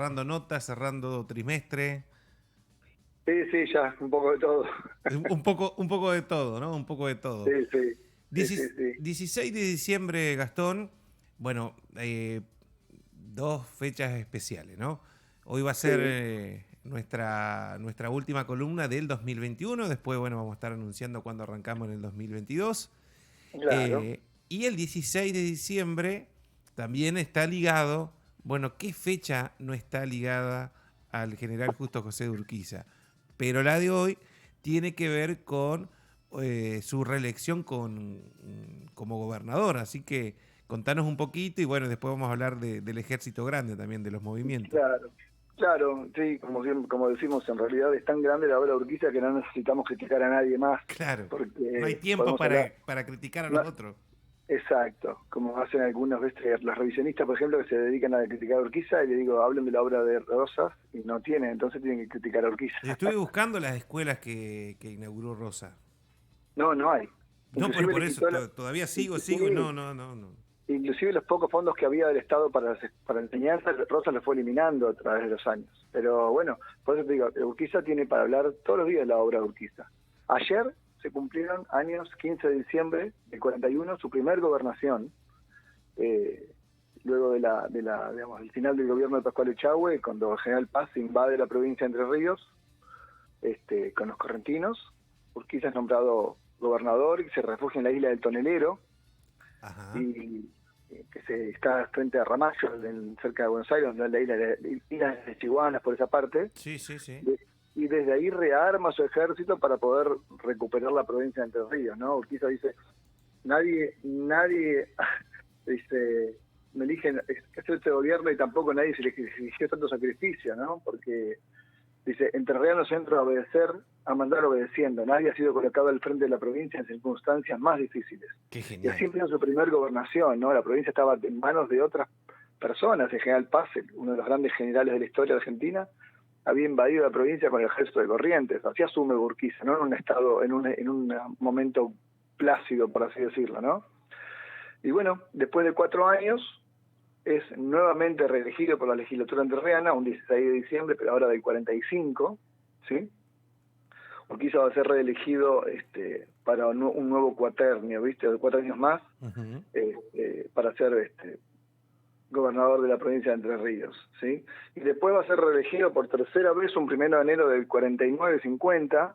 cerrando notas, cerrando trimestre, Sí, ya, un poco de todo. un poco de todo, ¿no? Un poco de Sí, todo. sí, sí, sí, sí. 16 de diciembre, Gastón, bueno, dos fechas especiales, ¿no? Hoy va a ser Sí, nuestra última columna del 2021, después, bueno, vamos a estar anunciando cuándo arrancamos en el 2022. claro. Y el 16 de diciembre también está ligado, bueno, ¿qué fecha no está ligada al general Justo José de Urquiza? Pero la de hoy tiene que ver con su reelección como gobernador, así que contanos un poquito y bueno, después vamos a hablar del ejército grande también, de los movimientos. Claro, claro, sí, como decimos, en realidad es tan grande la obra de Urquiza que no necesitamos criticar a nadie más, Claro, no hay porque tiempo podemos hablar. para criticar a los No, otros. exacto, como hacen algunas veces las revisionistas, por ejemplo, que se dedican a criticar a Urquiza, y le digo, hablen de la obra de Rosas, y no tienen, entonces tienen que criticar a Urquiza. Estuve buscando las escuelas que inauguró Rosa. No, no hay. No, Inclusive por le eso, quitó todavía sigo y sí, no. inclusive los pocos fondos que había del Estado para enseñanza, Rosa los fue eliminando a través de los años. Pero bueno, por eso te digo, Urquiza tiene para hablar todos los días de la obra de Urquiza. Ayer se cumplieron años, 15 de diciembre del 41, su primer gobernación, eh, luego digamos, el final del gobierno de Pascual Echagüe, cuando el general Paz invade la provincia de Entre Ríos, con los correntinos. Urquiza es nombrado gobernador y se refugia en la isla del Tonelero, Ajá. y que está frente a Ramallo, cerca de Buenos Aires, donde es isla de Chihuahua, por esa parte, Sí, sí, sí. y desde ahí rearma su ejército para poder recuperar la provincia de Entre Ríos, ¿no? Urquiza dice, nadie dice, me eligen hacer este gobierno, y tampoco nadie se le exigió tanto sacrificio, ¿no? Porque dice, entrerrianos entro a obedecer, a mandar obedeciendo. Nadie ha sido colocado al frente de la provincia en circunstancias más difíciles. Qué Y así genial. empezó su primer gobernación, ¿no? La provincia estaba en manos de otras personas. El general Paz, uno de los grandes generales de la historia de Argentina, había invadido la provincia con el ejército de Corrientes. Así asume Urquiza, ¿no? En un estado, en un momento plácido, por así decirlo, ¿no? Y bueno, después de 4 años, es nuevamente reelegido por la legislatura entrerriana, un 16 de diciembre, pero ahora del 45, ¿sí? Urquiza va a ser reelegido para un nuevo cuaternio, ¿viste? De 4 años más, Ujú. para ser gobernador de la provincia de Entre Ríos, ¿sí? Y después va a ser reelegido por tercera vez un 1 de enero del 49-50,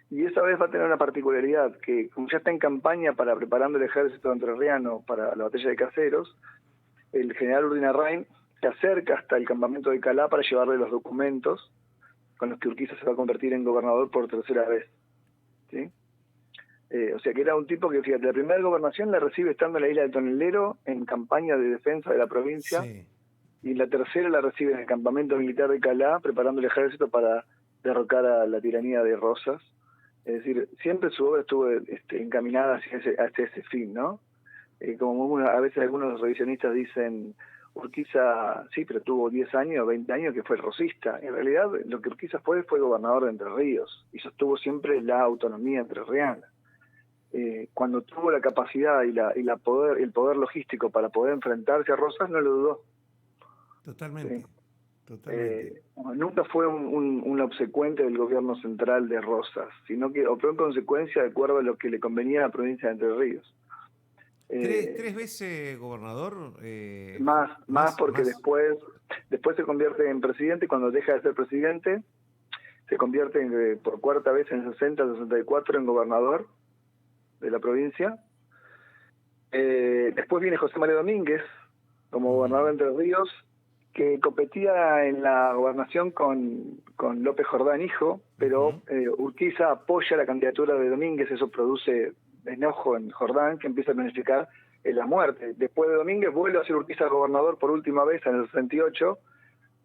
y esa vez va a tener una particularidad, que como ya está en campaña para preparando el ejército entrerriano para la batalla de Caseros, el general Urdinarrain se acerca hasta el campamento de Calá para llevarle los documentos con los que Urquiza se va a convertir en gobernador por tercera vez, ¿sí? O sea que era un tipo que, fíjate, la primera gobernación la recibe estando en la isla de Tonelero en campaña de defensa de la provincia, Sí, y la tercera la recibe en el campamento militar de Calá, preparando el ejército para derrocar a la tiranía de Rosas. Es decir, siempre su obra estuvo encaminada hacia ese fin, ¿no? A veces algunos revisionistas dicen, Urquiza, sí, pero tuvo 10 años, 20 años que fue rosista. En realidad, lo que Urquiza fue gobernador de Entre Ríos y sostuvo siempre la autonomía entrerriana. Cuando tuvo la capacidad el poder logístico para poder enfrentarse a Rosas, no lo dudó. ¿Sí? totalmente, totalmente. Nunca fue un obsecuente del gobierno central de Rosas, sino que operó en consecuencia de acuerdo a lo que le convenía a la provincia de Entre Ríos. Tres Eh, veces gobernador, más porque más. después se convierte en presidente, y cuando deja de ser presidente, se convierte por cuarta vez en 60-64 en gobernador de la provincia. Después viene José María Domínguez como gobernador de Ujú, Entre Ríos, que competía en la gobernación con López Jordán, hijo, pero ujú. Urquiza apoya la candidatura de Domínguez. Eso produce enojo en Jordán, que empieza a planificar la muerte. Después de Domínguez vuelve a ser Urquiza gobernador por última vez en el 68,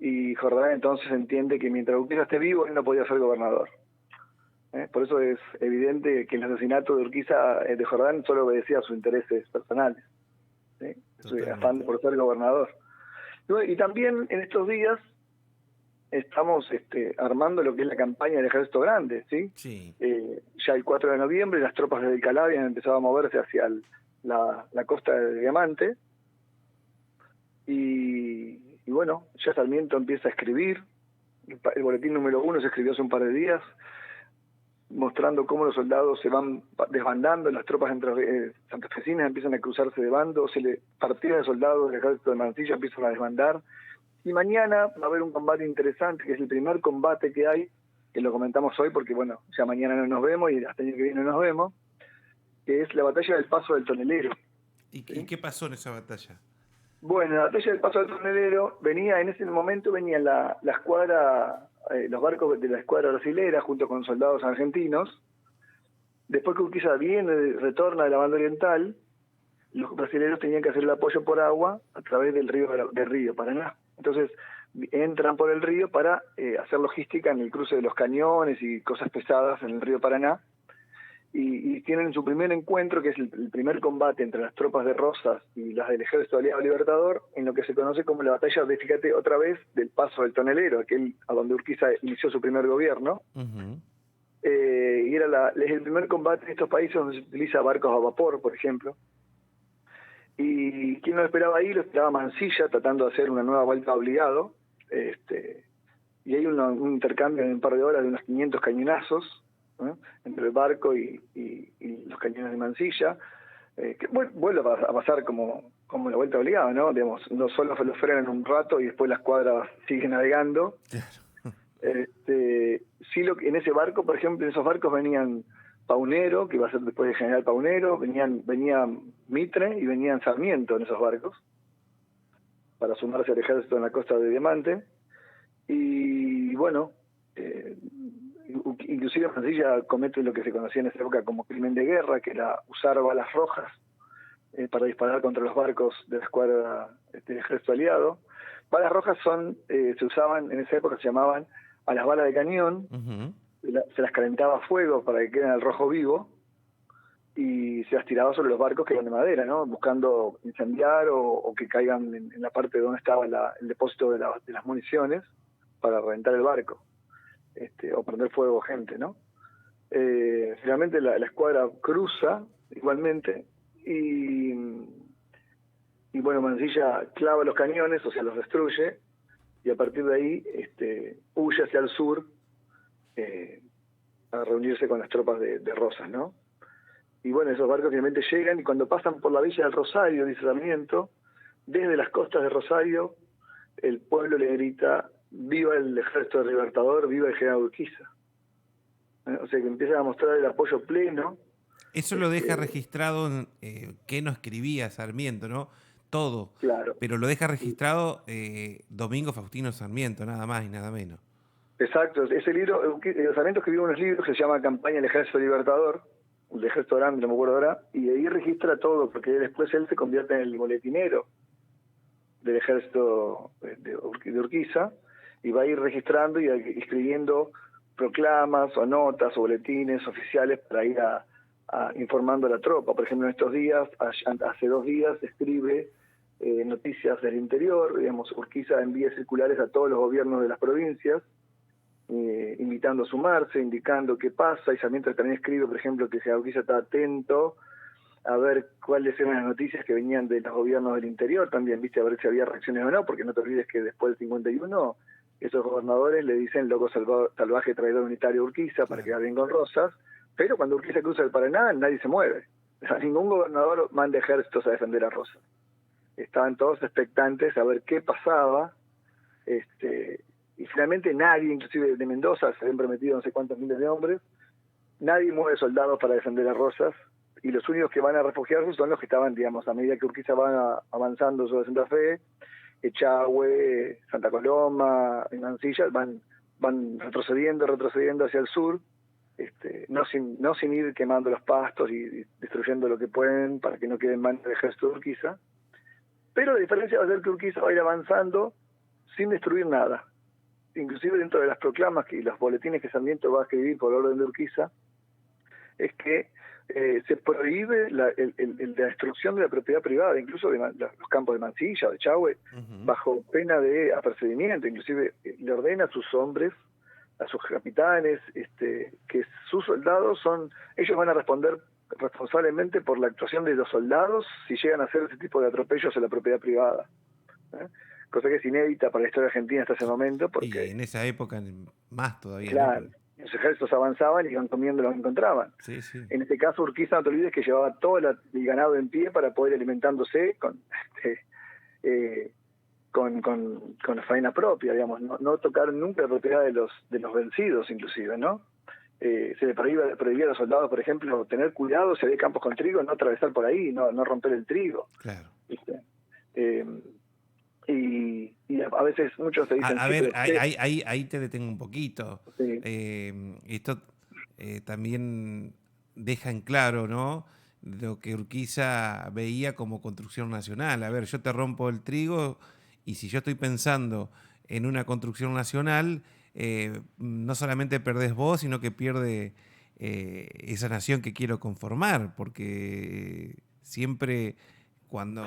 y Jordán entonces entiende que mientras Urquiza esté vivo, él no podía ser gobernador. Por eso es evidente que el asesinato de Urquiza, de Jordán, solo obedecía a sus intereses personales, ¿sí? Su afán Totalmente. por ser gobernador. Y también en estos días estamos armando lo que es la campaña del Ejército Grande, ¿sí? Sí. Ya el 4 de noviembre las tropas de Calabria han empezado a moverse hacia la costa de Diamante, y y bueno, ya Sarmiento empieza a escribir. El boletín número 1 se escribió hace un par de días, mostrando cómo los soldados se van desbandando, las tropas santafesinas empiezan a cruzarse de bando, partidas de soldados del ejército de Mansilla empiezan a desbandar, y mañana va a haber un combate interesante, que es el primer combate que hay, que lo comentamos hoy porque, bueno, ya mañana no nos vemos y hasta el año que viene no nos vemos, que es la batalla del Paso del Tonelero. ¿Y qué pasó en esa batalla? Bueno, la batalla del Paso del Tonelero en ese momento venía la escuadra, los barcos de la escuadra brasilera junto con soldados argentinos. Después que Urquiza retorna de la banda oriental, los brasileños tenían que hacer el apoyo por agua a través del río Paraná. Entonces entran por el río para hacer logística en el cruce de los cañones y cosas pesadas en el río Paraná. Y tienen su primer encuentro, que es el primer combate entre las tropas de Rosas y las del Ejército Aliado Libertador, en lo que se conoce como la batalla, fíjate, otra vez, del Paso del Tonelero, a donde Urquiza inició su primer gobierno. Uh-huh. Y es el primer combate en estos países donde se utiliza barcos a vapor, por ejemplo. Y quien lo esperaba ahí, lo esperaba Mansilla, tratando de hacer una nueva vuelta obligado. Y hay un intercambio en un par de horas de unos 500 cañonazos, ¿no?, entre el barco y los cañones de Mansilla, que vuelve a pasar como la vuelta obligada, ¿no? Digamos, no solo se lo frenan un rato y después la escuadra sigue navegando. Claro. En ese barco, por ejemplo, en esos barcos venían Paunero, que iba a ser después de General Paunero, venía Mitre y venían Sarmiento en esos barcos, para sumarse al ejército en la costa de Diamante. Y bueno, inclusive Mansilla comete lo que se conocía en esa época como crimen de guerra, que era usar balas rojas para disparar contra los barcos de la escuadra del ejército aliado. Balas rojas se usaban en esa época, se llamaban a las balas de cañón. Uh-huh. Se las calentaba a fuego para que queden al rojo vivo y se las tiraba sobre los barcos que eran de madera, ¿no?, buscando incendiar o que caigan en la parte donde estaba el depósito de las municiones para reventar el barco. O prender fuego gente, ¿no? Finalmente la escuadra cruza igualmente y bueno, Mansilla clava los cañones, o sea, los destruye, y a partir de ahí huye hacia el sur a reunirse con las tropas de Rosas, ¿no? Y bueno, esos barcos finalmente llegan, y cuando pasan por la villa del Rosario, dice Sarmiento, desde las costas de Rosario, el pueblo le grita: ¡viva el ejército libertador, viva el general Urquiza! O sea que empiezan a mostrar el apoyo pleno. Eso lo deja registrado que no escribía Sarmiento, ¿no? Todo. Claro. Pero lo deja registrado Domingo Faustino Sarmiento, nada más y nada menos. Exacto. Ese libro, Sarmiento escribió unos libros que se llama Campaña del Ejército Libertador, el Ejército Grande, no me acuerdo ahora, y ahí registra todo, porque después él se convierte en el boletinero del ejército de Urquiza, y va a ir registrando y escribiendo proclamas o notas o boletines oficiales para ir informando a la tropa. Por ejemplo, en estos días, hace 2 días, escribe noticias del interior. Digamos, Urquiza envía circulares a todos los gobiernos de las provincias, invitando a sumarse, indicando qué pasa, y Sarmiento también escribe, por ejemplo, que Urquiza está atento a ver cuáles eran las noticias que venían de los gobiernos del interior también, viste, a ver si había reacciones o no, porque no te olvides que después del 51 esos gobernadores le dicen loco salvaje traidor unitario Urquiza para quedar bien con Rosas, pero cuando Urquiza cruza el Paraná nadie se mueve. O sea, ningún gobernador manda ejércitos a defender a Rosas. Estaban todos expectantes a ver qué pasaba, y finalmente nadie, inclusive de Mendoza, se habían prometido no sé cuántos miles de hombres, nadie mueve soldados para defender a Rosas, y los únicos que van a refugiarse son los que estaban, digamos, a medida que Urquiza van avanzando sobre Santa Fe, Echagüe, Santa Coloma, Mansilla, van retrocediendo hacia el sur, no sin ir quemando los pastos y destruyendo lo que pueden para que no quede en manos del ejército de Urquiza. Pero la diferencia va a ser que Urquiza va a ir avanzando sin destruir nada. Inclusive dentro de las proclamas y los boletines que Sarmiento va a escribir por orden de Urquiza, es que se prohíbe la destrucción de la propiedad privada, incluso de los campos de Mansilla o de Echagüe, uh-huh, bajo pena de apercibimiento. Inclusive le ordena a sus hombres, a sus capitanes, que sus soldados ellos van a responder responsablemente por la actuación de los soldados si llegan a hacer ese tipo de atropellos a la propiedad privada. cosa que es inédita para la historia argentina hasta ese momento, Y porque, en esa época más todavía, ¿no? claro, los ejércitos avanzaban y iban comiendo lo que encontraban. Sí, sí. En este caso, Urquiza, no te olvides que llevaba todo el ganado en pie para poder ir alimentándose eh, con la faena propia, digamos, no tocar nunca la propiedad de los vencidos, inclusive, ¿no? Se le prohibía a los soldados, por ejemplo, tener cuidado si había campos con trigo, no atravesar por ahí, no romper el trigo, Claro. ¿viste? Eh, y a veces muchos te dicen, A sí, ver, pero usted... ahí te detengo un poquito. Sí, Esto también deja en claro, ¿no? Lo que Urquiza veía como construcción nacional. A ver, yo te rompo el trigo y si yo estoy pensando en una construcción nacional, no solamente perdés vos, sino que pierde esa nación que quiero conformar, porque siempre cuando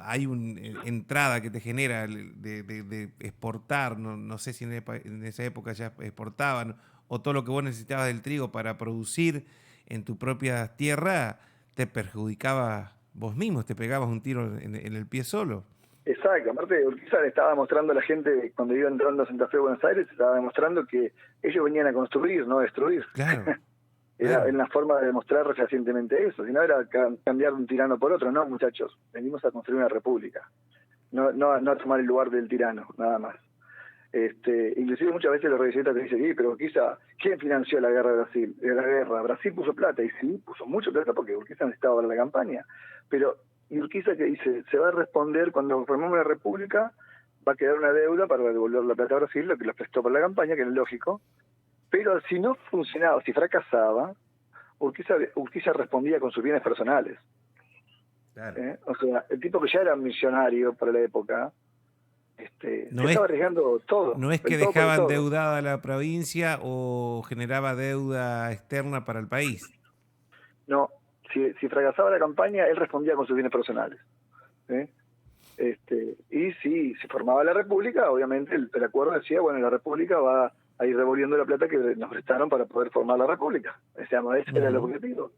hay una entrada que te genera de exportar, no sé si en esa época ya exportaban, o todo lo que vos necesitabas del trigo para producir en tu propia tierra, te perjudicaba vos mismo, te pegabas un tiro en el pie solo. exacto. Aparte, Urquiza le estaba demostrando a la gente, cuando iba entrando a Santa Fe, Buenos Aires, estaba demostrando que ellos venían a construir, no a destruir. Claro, Era claro. una forma de demostrar fehacientemente eso, si no era cambiar un tirano por otro, no, muchachos, venimos a construir una república, no a tomar el lugar del tirano, nada más. Inclusive muchas veces los revisionistas te dicen, sí, pero quizá, ¿quién financió la guerra de Brasil? Brasil puso plata, y sí, puso mucho plata porque Urquiza necesitaba para la campaña, pero y Urquiza que dice, se va a responder cuando formemos una república, va a quedar una deuda para devolver la plata a Brasil, lo que les prestó para la campaña, que es lógico, pero si no funcionaba, si fracasaba, Urquiza respondía con sus bienes personales. Claro. O sea, el tipo que ya era millonario para la época, se No es, estaba arriesgando todo, no es que el todo por el dejaba todo. endeudada la provincia o generaba deuda externa para el país. No, si fracasaba la campaña, él respondía con sus bienes personales. ¿Sí? Y si se formaba la República, obviamente el acuerdo decía, bueno, la República va a ir devolviendo la plata que nos prestaron para poder formar la República. Ese era el Ujú. objetivo.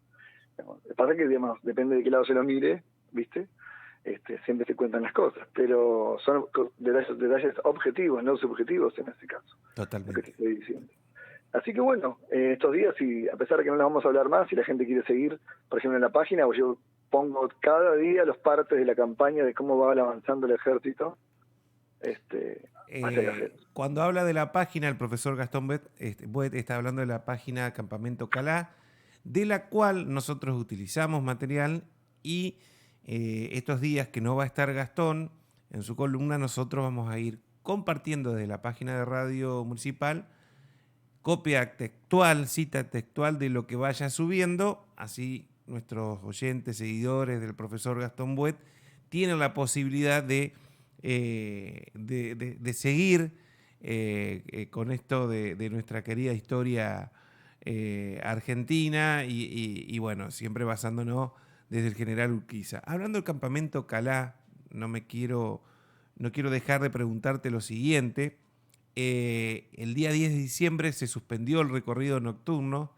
Pasa que, digamos, depende de qué lado se lo mire, ¿viste? Siempre se cuentan las cosas, pero son detalles objetivos, no subjetivos en este caso, lo que te Totalmente. estoy diciendo. Así que bueno, estos días, y a pesar de que no les vamos a hablar más, si la gente quiere seguir, por ejemplo, en la página, pues yo pongo cada día los partes de la campaña de cómo va avanzando el ejército hacia Caseros. Cuando habla de la página, el profesor Gastón Buet está hablando de la página Campamento Calá, de la cual nosotros utilizamos material y estos días que no va a estar Gastón en su columna, nosotros vamos a ir compartiendo desde la página de Radio Municipal copia textual, cita textual de lo que vaya subiendo, así nuestros oyentes, seguidores del profesor Gastón Buet tienen la posibilidad de seguir con esto de nuestra querida historia argentina y bueno, siempre basándonos desde el general Urquiza. Hablando del campamento Calá, no quiero dejar de preguntarte lo siguiente. El día 10 de diciembre se suspendió el recorrido nocturno.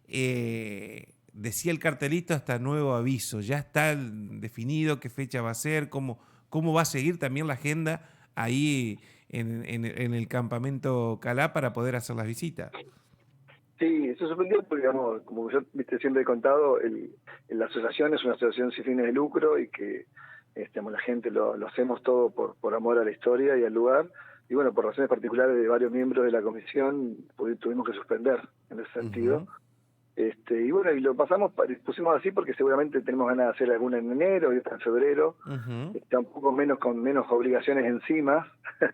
Decía el cartelito hasta nuevo aviso. Ya está definido qué fecha va a ser, cómo va a seguir también la agenda ahí en el campamento Calá para poder hacer las visitas. Sí, se suspendió porque, digamos, como yo siempre he contado, la asociación es una asociación sin fines de lucro y que la gente lo hacemos todo por amor a la historia y al lugar. Y bueno, por razones particulares de varios miembros de la comisión, tuvimos que suspender en ese sentido. Ujú. Y bueno, y lo pusimos así porque seguramente tenemos ganas de hacer alguna en enero y otra en febrero. Uh-huh. Un poco menos, con menos obligaciones encima.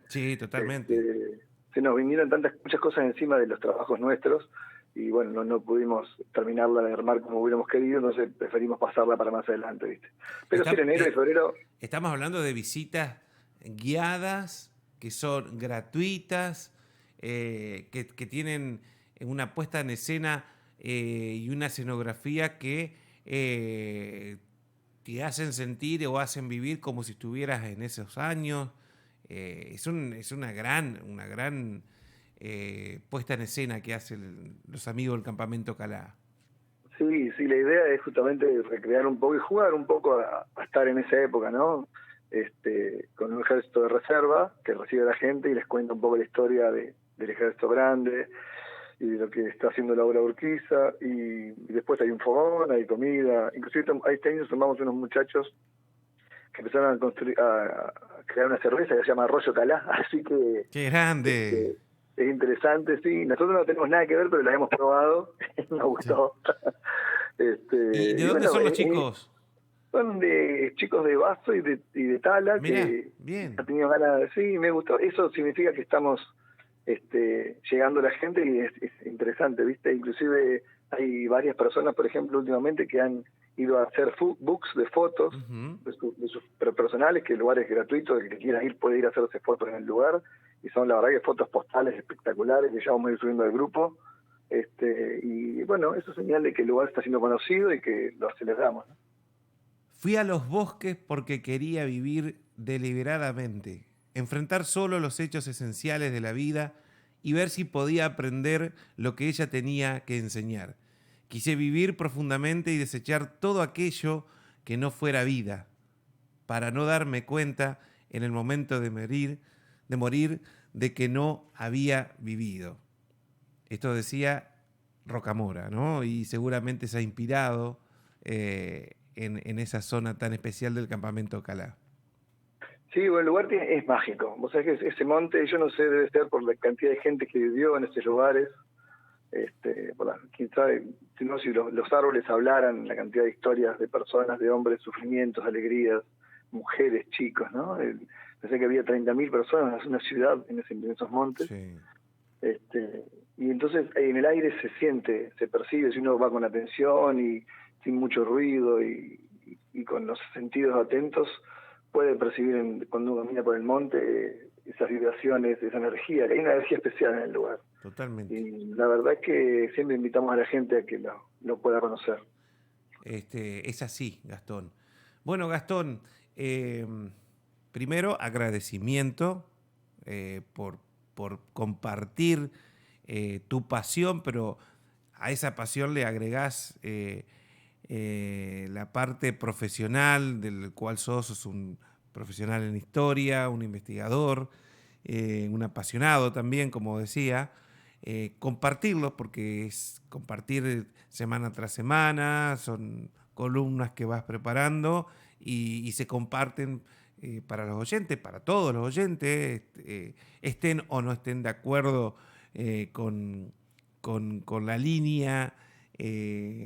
Sí, totalmente. Se nos vinieron muchas cosas encima de los trabajos nuestros y bueno, no pudimos terminarla de armar como hubiéramos querido, entonces preferimos pasarla para más adelante, ¿viste? Pero sí, en enero y febrero. Estamos hablando de visitas guiadas, que son gratuitas, que tienen una puesta en escena y una escenografía que te hacen sentir o hacen vivir como si estuvieras en esos años. Es una gran puesta en escena que hacen los amigos del Campamento Calá. Sí, la idea es justamente recrear un poco y jugar un poco a estar en esa época, ¿no? con un ejército de reserva que recibe a la gente y les cuenta un poco la historia del ejército grande y de lo que está haciendo Laura Urquiza, y después hay un fogón, hay comida, inclusive este año sumamos unos muchachos que empezaron a crear una cerveza que se llama Arroyo Calá, así que ¡Qué grande! es interesante, sí. Nosotros no tenemos nada que ver, pero la hemos probado, nos gustó. ¿Y de Y dónde bueno, son los chicos? son de chicos de Basto y de Tala, Mirá, que bien. han tenido ganas de... Sí, me gustó. Eso significa que estamos llegando a la gente y es interesante, ¿viste? Inclusive hay varias personas, por ejemplo, últimamente que han ido a hacer books de fotos Ujú. de sus personales, que el lugar es gratuito, el que quiera ir puede ir a hacerse fotos en el lugar, y son la verdad que fotos postales espectaculares que ya vamos a ir subiendo al grupo. Y bueno, eso es señal de que el lugar está siendo conocido y que lo celebramos, ¿no? Fui a los bosques porque quería vivir deliberadamente, enfrentar solo los hechos esenciales de la vida y ver si podía aprender lo que ella tenía que enseñar. Quise vivir profundamente y desechar todo aquello que no fuera vida, para no darme cuenta en el momento de morir, de que no había vivido. Esto decía Rocamora, ¿no? Y seguramente se ha inspirado en esa zona tan especial del campamento Calá. Sí, bueno, el lugar es mágico. Vos sabés que ese monte, yo no sé, debe ser por la cantidad de gente que vivió en esos lugares, quién sabe, si los árboles hablaran, la cantidad de historias de personas, de hombres, sufrimientos, alegrías, mujeres, chicos, ¿no? Pensé que había 30.000 personas, una ciudad en esos montes. Sí. Y entonces en el aire se siente, se percibe, si uno va con atención y sin mucho ruido y con los sentidos atentos, puede percibir cuando uno camina por el monte esas vibraciones, esa energía, que hay una energía especial en el lugar. Totalmente. Y la verdad es que siempre invitamos a la gente a que lo pueda conocer. Es así, Gastón. Bueno, Gastón, eh, primero agradecimiento por compartir tu pasión, pero a esa pasión le agregás la parte profesional, del cual sos un profesional en historia, un investigador, un apasionado también, como decía. Compartirlo, porque es compartir semana tras semana, son columnas que vas preparando y se comparten para los oyentes, para todos los oyentes, estén o no estén de acuerdo con la línea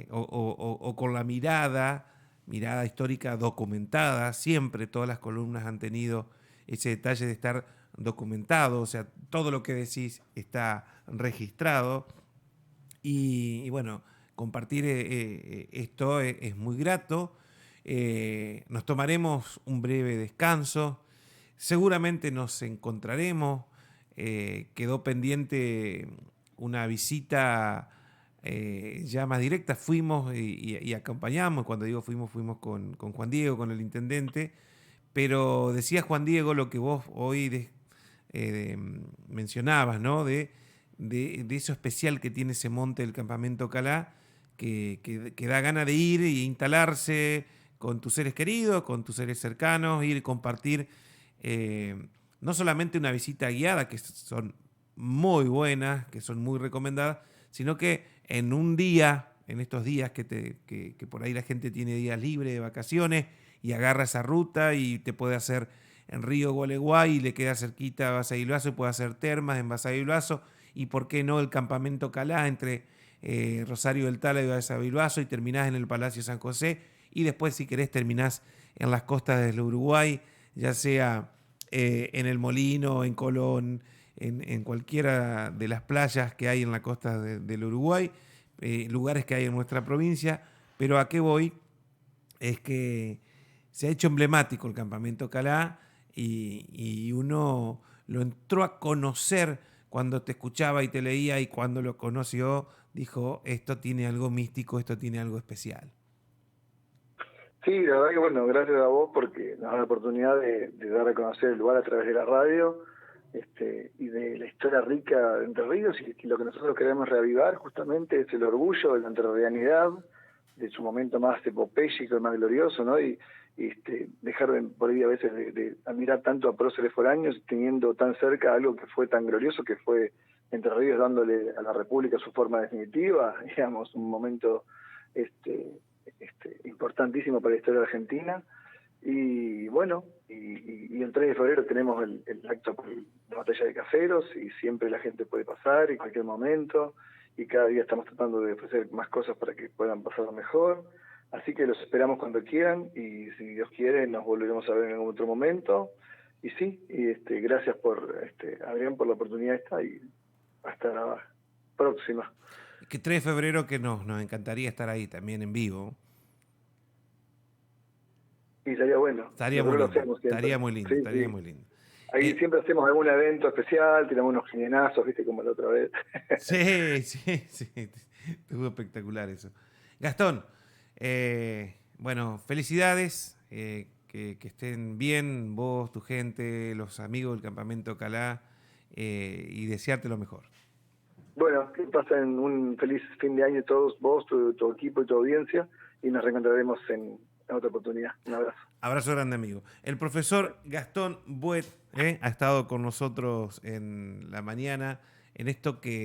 o con la mirada histórica documentada. Siempre todas las columnas han tenido ese detalle de estar documentado, o sea, todo lo que decís está registrado. Y bueno, compartir esto es muy grato. Nos tomaremos un breve descanso. Seguramente nos encontraremos. Quedó pendiente una visita ya más directa. Fuimos y acompañamos. Cuando digo fuimos con Juan Diego, con el intendente. Pero decía Juan Diego lo que vos hoy mencionabas, ¿no? De eso especial que tiene ese monte del campamento Calá, que da ganas de ir e instalarse con tus seres queridos, con tus seres cercanos, ir y compartir no solamente una visita guiada, que son muy buenas, que son muy recomendadas, sino que en un día, en estos días que por ahí la gente tiene días libres de vacaciones y agarra esa ruta y te puede hacer en Río Gualeguay y le queda cerquita a Basavilbaso y puede hacer termas en Basavilbaso y por qué no el campamento Calá entre Rosario del Tala y Basavilbaso y terminás en el Palacio San José y después si querés terminás en las costas del Uruguay, ya sea en el Molino, en Colón, en cualquiera de las playas que hay en la costa del Uruguay, lugares que hay en nuestra provincia, pero a qué voy es que se ha hecho emblemático el campamento Calá y uno lo entró a conocer cuando te escuchaba y te leía y cuando lo conoció dijo, esto tiene algo místico, esto tiene algo especial. Sí, la verdad que bueno, gracias a vos porque nos da la oportunidad de dar a conocer el lugar a través de la radio, y de la historia rica de Entre Ríos, y lo que nosotros queremos reavivar justamente es el orgullo de la entrerrianidad, de su momento más epopéyico y más glorioso, ¿no? Y dejar por ahí a veces de admirar tanto a próceres foráneos, teniendo tan cerca algo que fue tan glorioso, que fue Entre Ríos dándole a la República su forma definitiva, digamos, un momento importantísimo para la historia de Argentina. Y bueno, y el 3 de febrero tenemos el acto por la batalla de Caseros, y siempre la gente puede pasar en cualquier momento, y cada día estamos tratando de ofrecer más cosas para que puedan pasar mejor. Así que los esperamos cuando quieran, y si Dios quiere nos volveremos a ver en algún otro momento. Y sí, gracias por Adrián, por la oportunidad esta, y hasta la próxima. Que 3 de febrero que nos encantaría estar ahí también en vivo. Y estaría bueno. Estaría muy Nosotros lo lindo, hacemos siempre. estaría muy lindo, Sí, estaría sí. muy lindo. Ahí siempre hacemos algún evento especial, tiramos unos gienazos, viste, como la otra vez. Sí, sí, sí. Estuvo espectacular eso. Gastón, bueno, felicidades, que estén bien vos, tu gente, los amigos del Campamento Calá, y desearte lo mejor. Bueno, que pasen un feliz fin de año todos, vos, tu equipo y tu audiencia, y nos reencontraremos en otra oportunidad. Un abrazo. Abrazo grande, amigo. El profesor Gastón Buet ha estado con nosotros en la mañana en esto que